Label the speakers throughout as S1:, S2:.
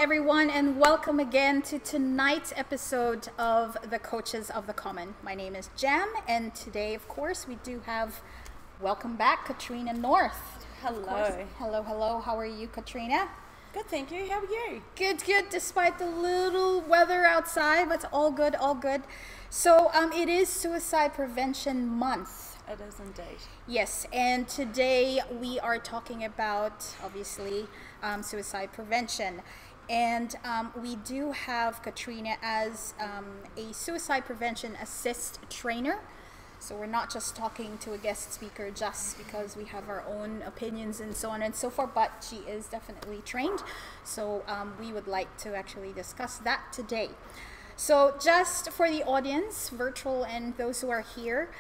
S1: everyone, and welcome again to tonight's episode of the Coaches of the Common. My name is Jam, and today, of course, we do have, welcome back, Katrina North.
S2: Hello.
S1: Hello. How are you, Katrina?
S2: Good, thank you. How are you?
S1: Good, despite the little weather outside, but it's all good. So, it is Suicide Prevention Month.
S2: It is indeed.
S1: Yes, and today we are talking about, obviously, suicide prevention. And we do have Katrina as a suicide prevention assist trainer. So we're not just talking to a guest speaker just because we have our own opinions and so on and so forth, but she is definitely trained. So we would like to actually discuss that today. So just for the audience, virtual and those who are here,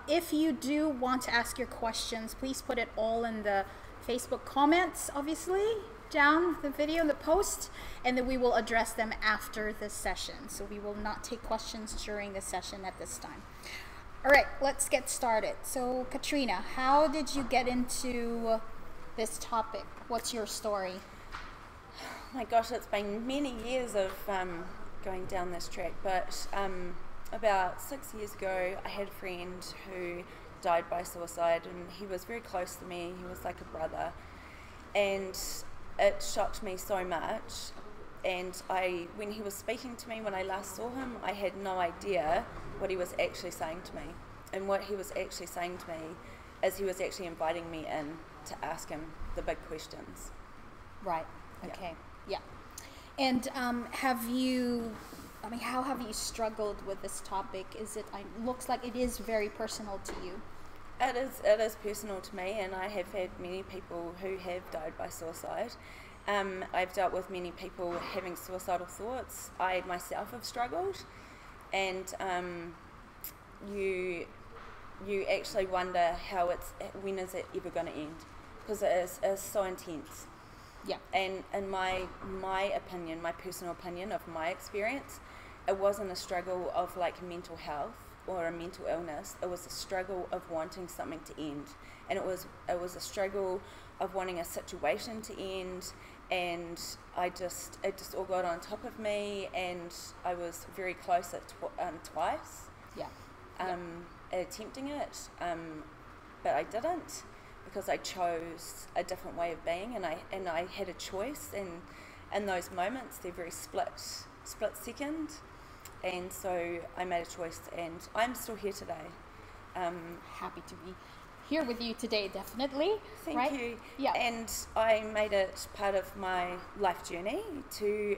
S1: if you do want to ask your questions, please put it all in the Facebook comments, obviously, down the video, the post, and then we will address them after this session. So we will not take questions during the session at this time. All right, let's get started. So Katrina, how did you get into this topic? What's your story?
S2: Oh my gosh, it's been many years of going down this track, but about 6 years ago I had a friend who died by suicide, and he was very close to me. He was like a brother, and it shocked me so much. And when he was speaking to me, when I last saw him, I had no idea what he was actually saying to me. And what he was actually saying to me is he was actually inviting me in to ask him the big questions.
S1: Right. Okay. Yeah. And how have you struggled with this topic? Looks like it is very personal to you.
S2: It is personal to me, and I have had many people who have died by suicide. I've dealt with many people having suicidal thoughts. I myself have struggled, and you actually wonder when is it ever going to end, because it is so intense.
S1: Yeah.
S2: And in my opinion, my personal opinion of my experience, it wasn't a struggle of like mental health or a mental illness. It was a struggle of wanting something to end, and it was a struggle of wanting a situation to end, and it just all got on top of me, and I was very close at twice.
S1: Yeah.
S2: Attempting it, but I didn't, because I chose a different way of being, and I had a choice, and in those moments they're very split second, and so I made a choice, and I'm still here today.
S1: Happy to be here with you today, definitely.
S2: Thank you.
S1: Yeah.
S2: And I made it part of my life journey to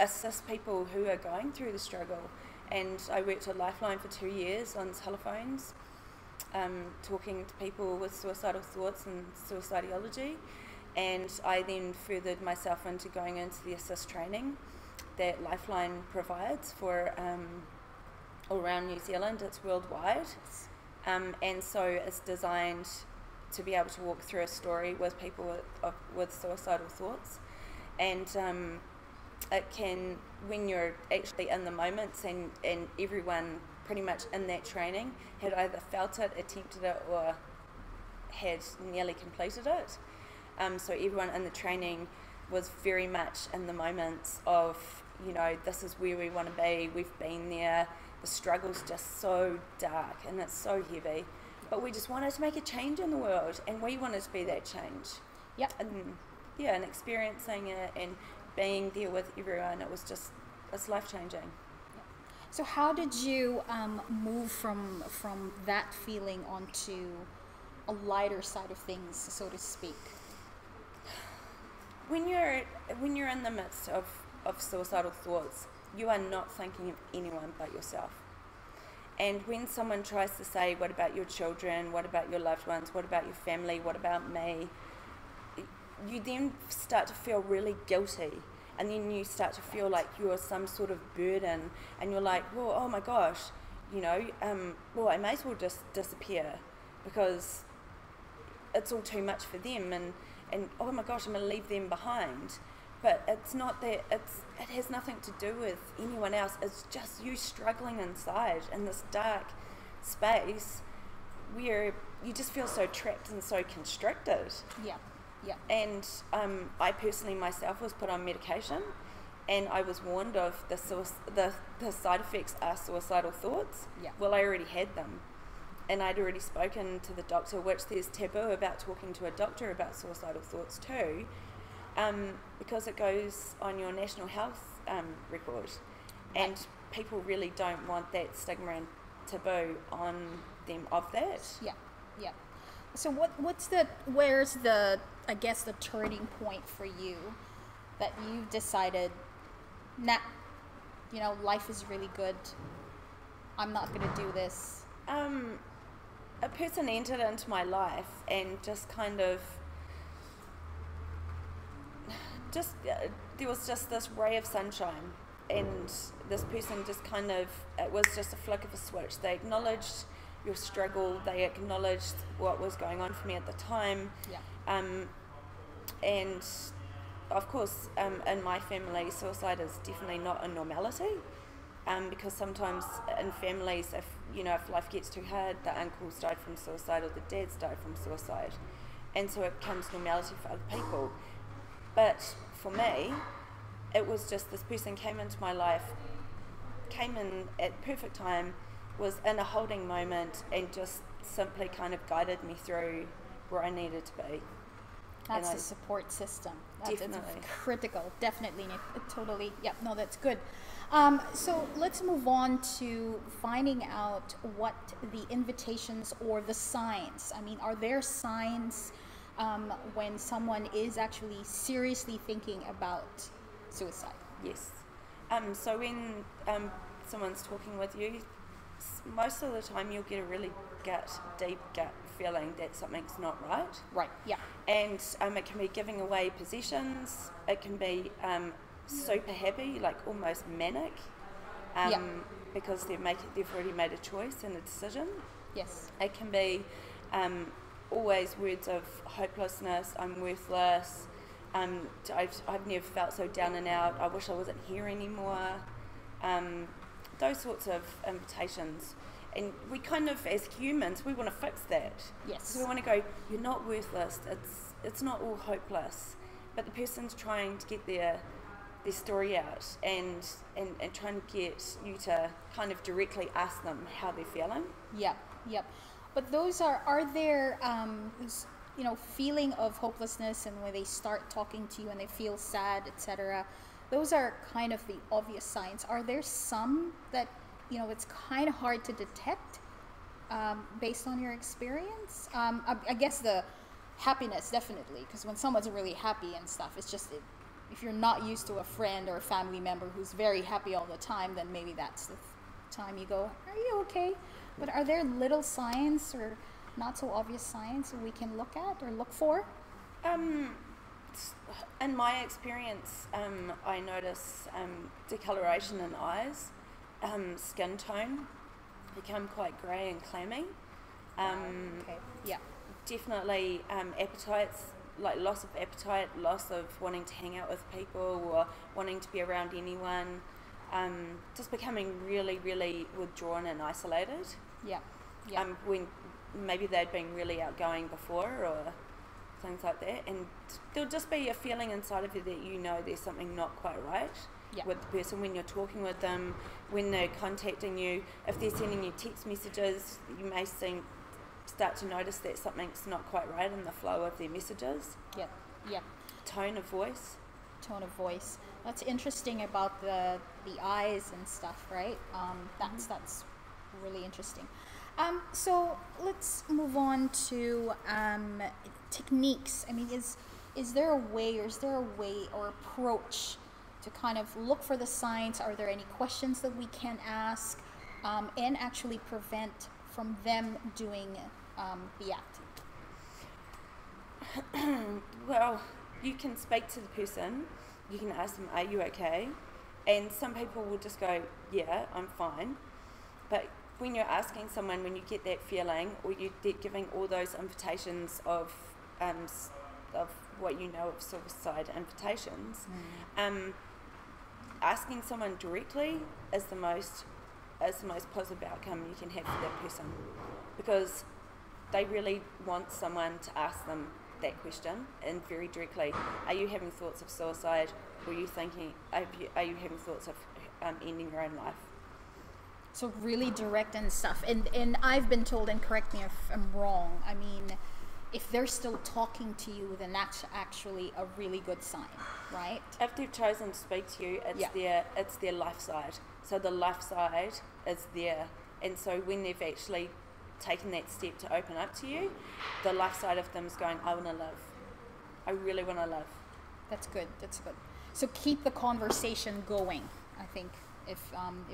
S2: assist people who are going through the struggle. And I worked at Lifeline for 2 years on telephones, talking to people with suicidal thoughts and suicidology. And I then furthered myself into going into the assist training that Lifeline provides for all around New Zealand. It's worldwide. And so it's designed to be able to walk through a story with people with suicidal thoughts. And it can, when you're actually in the moments, and everyone pretty much in that training had either felt it, attempted it, or had nearly completed it. So everyone in the training was very much in the moments of, this is where we want to be, we've been there, the struggle's just so dark and it's so heavy, but we just wanted to make a change in the world, and we wanted to be that change.
S1: Yep.
S2: And experiencing it and being there with everyone, it's life-changing.
S1: So how did you move from that feeling onto a lighter side of things, so to speak?
S2: When you're in the midst of suicidal thoughts, you are not thinking of anyone but yourself. And when someone tries to say, what about your children, what about your loved ones, what about your family, what about me, you then start to feel really guilty, and then you start to feel like you're some sort of burden, and you're like, well, oh my gosh, well, I may as well just disappear, because it's all too much for them, and oh my gosh, I'm going to leave them behind. But it's not that, it has nothing to do with anyone else. It's just you struggling inside in this dark space where you just feel so trapped and so constricted.
S1: Yeah. Yeah.
S2: And I personally myself was put on medication, and I was warned of the side effects are suicidal thoughts.
S1: Yeah.
S2: Well, I already had them, and I'd already spoken to the doctor, which there's taboo about talking to a doctor about suicidal thoughts too, because it goes on your national health record,
S1: Right.
S2: and people really don't want that stigma and taboo on them of that.
S1: Yeah, yeah. So where's the, I guess, the turning point for you that you've decided, nah, life is really good. I'm not going to do this.
S2: A person entered into my life and just kind of, there was just this ray of sunshine, and this person just kind of, it was just a flick of a switch. They acknowledged your struggle, they acknowledged what was going on for me at the time.
S1: Yeah.
S2: And of course, in my family, suicide is definitely not a normality, because sometimes in families, if life gets too hard, the uncles died from suicide or the dads died from suicide, and so it becomes normality for other people. But for me, it was just this person came into my life, came in at perfect time, was in a holding moment, and just simply kind of guided me through where I needed to be.
S1: That's the support system. That's
S2: Definitely.
S1: critical. Definitely. Totally. Yeah, no, that's good. So let's move on to finding out what the invitations or the signs. I mean, are there signs when someone is actually seriously thinking about suicide?
S2: Yes. So when someone's talking with you, most of the time you'll get a really deep gut feeling that something's not right.
S1: Right, yeah.
S2: And it can be giving away possessions. It can be super happy, like almost manic, because they've already made a choice and a decision.
S1: Yes.
S2: It can be always words of hopelessness. I'm worthless. I've never felt so down and out. I wish I wasn't here anymore. Those sorts of invitations. And we kind of, as humans, we want to fix that.
S1: Yes.
S2: So we want to go, you're not worthless. It's not all hopeless. But the person's trying to get their story out and trying to get you to kind of directly ask them how they're feeling.
S1: Yep, yep. But those are there, feeling of hopelessness, and when they start talking to you and they feel sad, etc. Those are kind of the obvious signs. Are there some that, it's kind of hard to detect based on your experience? I guess the happiness, definitely, because when someone's really happy and stuff, it's just, if you're not used to a friend or a family member who's very happy all the time, then maybe that's the time you go, are you okay? But are there little signs or not so obvious signs we can look at or look for?
S2: In my experience, I notice discoloration in eyes, skin tone become quite grey and clammy.
S1: Okay. Yeah.
S2: Definitely appetites, like loss of appetite, loss of wanting to hang out with people or wanting to be around anyone, just becoming really, really withdrawn and isolated.
S1: Yeah. Yeah.
S2: When maybe they'd been really outgoing before or things like that, and there'll just be a feeling inside of you that there's something not quite right with the person when you're talking with them, when they're contacting you. If they're sending you text messages, you may start to notice that something's not quite right in the flow of their messages.
S1: Yeah. Yeah.
S2: Tone of voice.
S1: That's interesting about the eyes and stuff, right? That's really interesting. So let's move on to techniques. I mean, is there a way or approach to kind of look for the signs? Are there any questions that we can ask and actually prevent from them doing the acting?
S2: Well, you can speak to the person. You can ask them, are you okay? And some people will just go, yeah, I'm fine. But when you're asking someone, when you get that feeling, or you're giving all those invitations of what you know of suicide invitations, asking someone directly is the most positive outcome you can have for that person, because they really want someone to ask them that question, and very directly, are you having thoughts of suicide, or are you having thoughts of ending your own life?
S1: So really direct and stuff. And I've been told, and correct me if I'm wrong, I mean, if they're still talking to you, then that's actually a really good sign, right?
S2: If they've chosen to speak to you, it's their life side. So the life side is there. And so when they've actually taken that step to open up to you, the life side of them is going, I want to live. I really want to live.
S1: That's good. That's good. So keep the conversation going, I think, if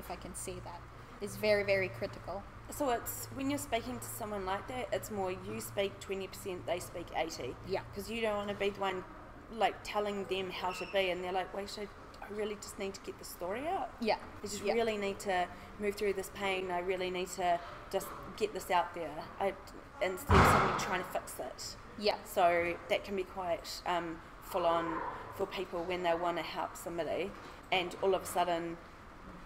S1: I can say that, is very, very critical.
S2: So it's when you're speaking to someone like that, it's more you speak 20%, they speak 80%.
S1: Yeah.
S2: Because you don't want to be the one like telling them how to be, and they're like, wait, I really just need to get the story out.
S1: Yeah.
S2: I just really need to move through this pain. I really need to just get this out there. Instead of somebody trying to fix it.
S1: Yeah.
S2: So that can be quite full on for people when they want to help somebody, and all of a sudden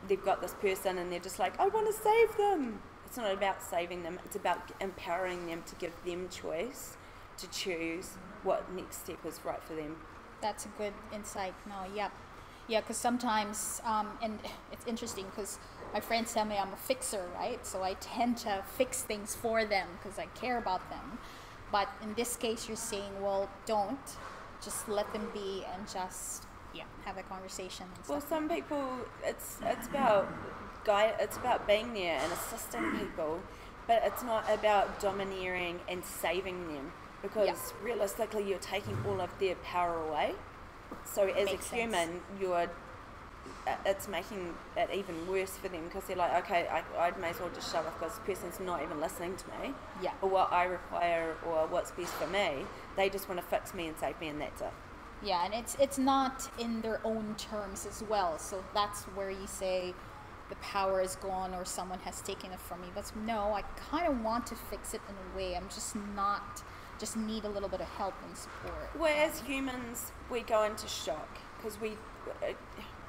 S2: they've got this person and they're just like, I want to save them. It's not about saving them, it's about empowering them to give them choice to choose what next step is right for them.
S1: That's a good insight. No, yeah. Yeah, because sometimes, and it's interesting because my friends tell me I'm a fixer, right? So I tend to fix things for them because I care about them. But in this case, you're saying, well, don't. Just let them be and just, have a conversation. And
S2: well,
S1: stuff.
S2: some people, it's about being there and assisting people, but it's not about domineering and saving them, because realistically you're taking all of their power away. So as
S1: Makes
S2: a human, it's making it even worse for them, because they're like, okay, I may as well just shut off because this person's not even listening to me, or what I require or what's best for me. They just want to fix me and save me, and that's it.
S1: Yeah, and it's not in their own terms as well. So that's where you say the power is gone or someone has taken it from me. But no, I kind of want to fix it in a way. I'm just need a little bit of help and support.
S2: Well, as humans, we go into shock because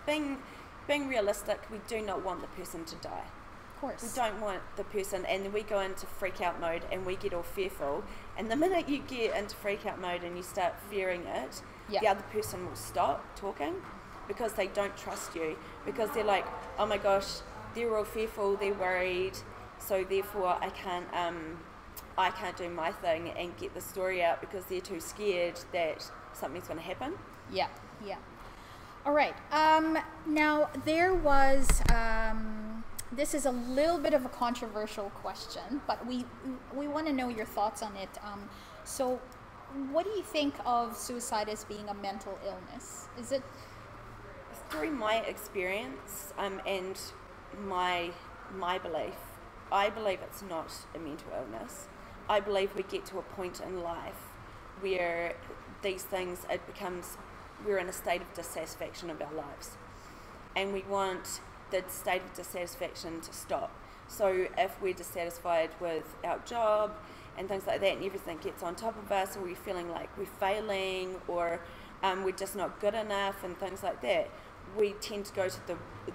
S2: being realistic, we do not want the person to die.
S1: Of course.
S2: We don't want the person, and then we go into freak out mode and we get all fearful. And the minute you get into freak out mode and you start fearing it, the other person will stop talking because they don't trust you, because they're like, oh my gosh, they're all fearful, they're worried, so therefore I can't do my thing and get the story out because they're too scared that something's going to happen. Yeah.
S1: All right. Now there was. This is a little bit of a controversial question, but we want to know your thoughts on it. So, what do you think of suicide as being a mental illness? Is it?
S2: Through my experience and my belief, I believe it's not a mental illness. I believe we get to a point in life where these things, we're in a state of dissatisfaction of our lives, and we want the state of dissatisfaction to stop. So if we're dissatisfied with our job and things like that, and everything gets on top of us, or we're feeling like we're failing, or we're just not good enough and things like that, we tend to go to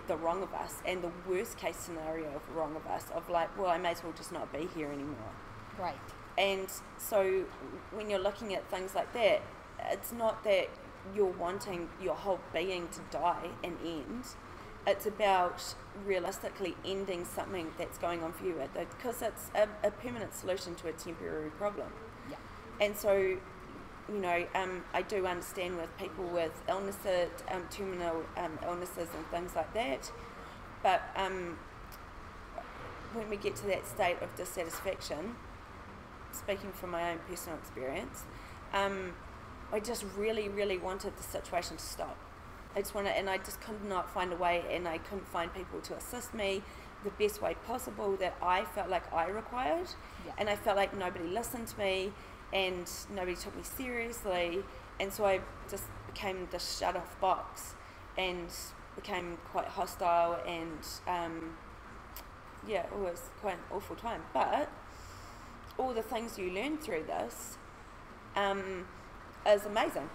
S2: the wrong of us, and the worst case scenario of wrong of us, of like, well, I may as well just not be here anymore.
S1: Right.
S2: And so when you're looking at things like that, it's not that you're wanting your whole being to die and end. It's about realistically ending something that's going on for you, because it's a permanent solution to a temporary problem.
S1: Yeah.
S2: And so, I do understand with people with illnesses, terminal illnesses and things like that, but when we get to that state of dissatisfaction, speaking from my own personal experience, I just really, really wanted the situation to stop. I just could not find a way, and I couldn't find people to assist me the best way possible that I felt like I required.
S1: Yeah.
S2: And I felt like nobody listened to me and nobody took me seriously, and so I just became this shut off box and became quite hostile, and it was quite an awful time. But all the things you learn through this is amazing,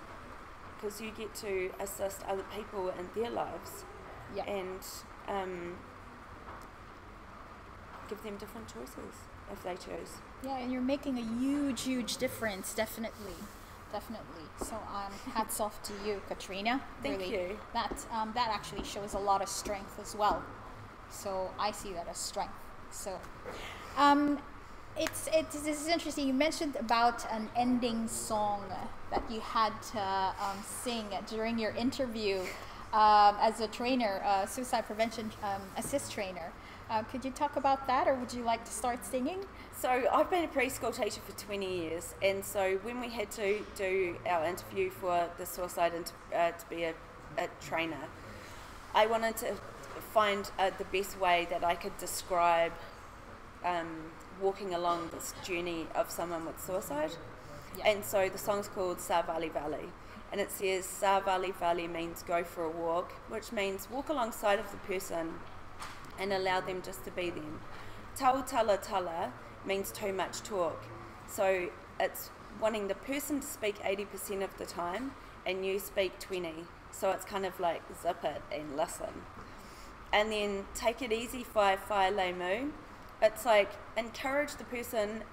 S2: because you get to assist other people in their lives, and give them different choices if they choose.
S1: Yeah, and you're making a huge difference, definitely. definitely. So hats off to you, Katrina.
S2: Thank you.
S1: That actually shows a lot of strength as well. So I see that as strength. So this is interesting. You mentioned about an ending song that you had to sing during your interview as a trainer, suicide prevention assist trainer. Could you talk about that, or would you like to start singing?
S2: So I've been a preschool teacher for 20 years, and so when we had to do our interview for the suicide to be a trainer, I wanted to find the best way that I could describe walking along this journey of someone with suicide. Yeah. And so the song's called Sa Vali Vali, and it says Sa Vali Vali means go for a walk, which means walk alongside of the person and allow them just to be them. Tau Tala Tala means too much talk, so it's wanting the person to speak 80% of the time and you speak 20, so it's kind of like zip it and listen. And then take it easy, Whai Whai Le Mu. It's like encourage the person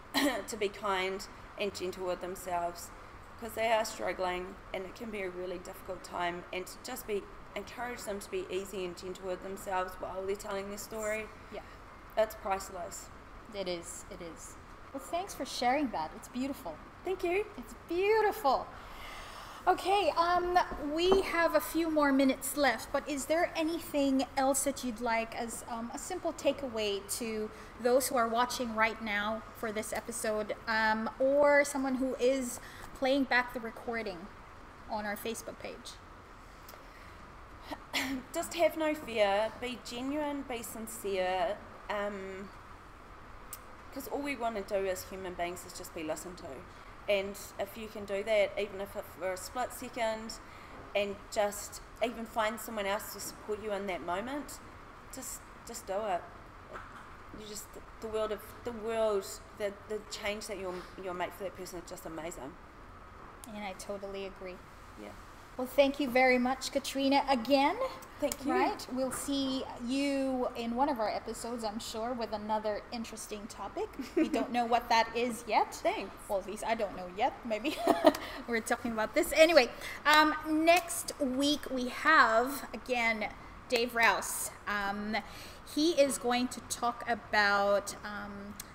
S2: to be kind and gentle with themselves, because they are struggling and it can be a really difficult time, and to just encourage them to be easy and gentle with themselves while they're telling their story. Yeah, it's priceless.
S1: It is. Well, thanks for sharing that. It's beautiful.
S2: Thank you.
S1: It's beautiful. Okay, we have a few more minutes left, but is there anything else that you'd like as a simple takeaway to those who are watching right now for this episode, or someone who is playing back the recording on our Facebook page?
S2: Just have no fear, be genuine, be sincere, because all we want to do as human beings is just be listened to. And if you can do that, even if it for a split second, and just even find someone else to support you in that moment, just do it. You just the change that you'll make for that person is just amazing.
S1: And I totally agree.
S2: Yeah.
S1: Well, thank you very much, Katrina, again.
S2: Thank you.
S1: Right? We'll see you in one of our episodes, I'm sure, with another interesting topic. We don't know what that is yet.
S2: Thanks.
S1: Well, at least I don't know yet. Maybe we're talking about this. Anyway, next week we have, again, Dave Rouse. He is going to talk about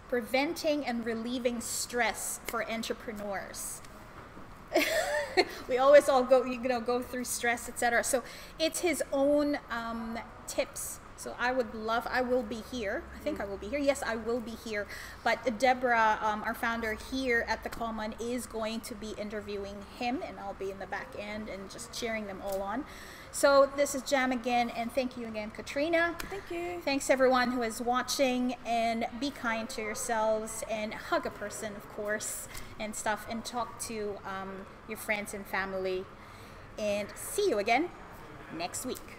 S1: preventing and relieving stress for entrepreneurs. We always all go through stress, etc. So it's his own tips. So I will be here. I think I will be here. Yes, I will be here. But Deborah, our founder here at the Common, is going to be interviewing him, and I'll be in the back end and just cheering them all on. So this is Jam again, and thank you again, Katrina.
S2: Thank you.
S1: Thanks everyone who is watching, and be kind to yourselves, and hug a person, of course, and stuff, and talk to your friends and family. And see you again next week.